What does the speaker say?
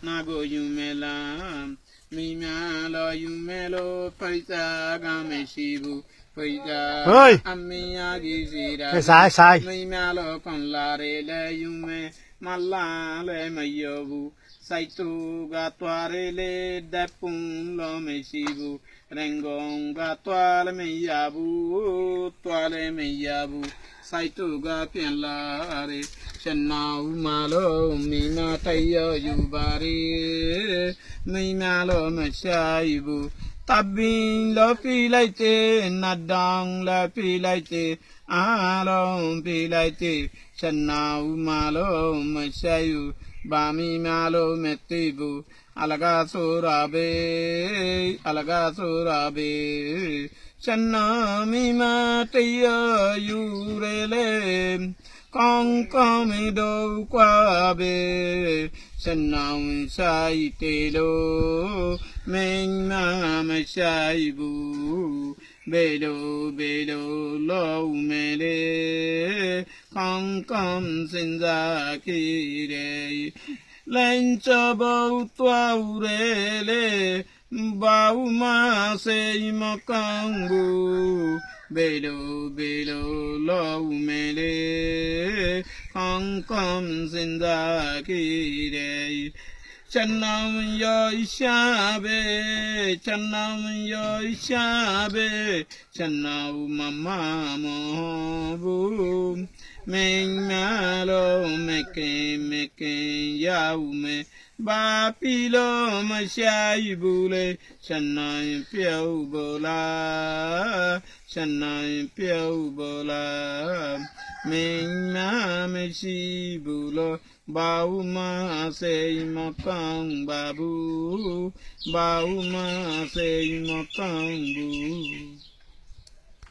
nago yumela mimalo yumelo paisa game shibu paisa ammiya gizira sai mimalo con la le yume malla le mayobu saitu gatware le depun lo me shibu rengong gatwale me yabu twale me yabu saitu ga pian la re Chanau malo mina tayo yubari mina lo masaibu tabin lo pilaite nadang lo pilaite along pilaite Chanau malo masayu bami malo metibu alaga surabe Chanami matayo yurele con mi đâu qua bề sân nào sai tê lô mình mà sai bù bê đô lâu mê đê con xin ra khi đề lên cho bầu toa rê lê bao ma xây mà con bù bê đô lâu mê đê con xin ra khi đề chân nam yoi xa bê chân nam yoi xa bê chân nào mama mô bu mình mà lo mê kê yau mê ba pi lo mà sai bu lê chân này phiêu bồ la chân này phiêu bồ la mình mà mê si bu lo bao ma say ma kang babu bao ma say ma kang bu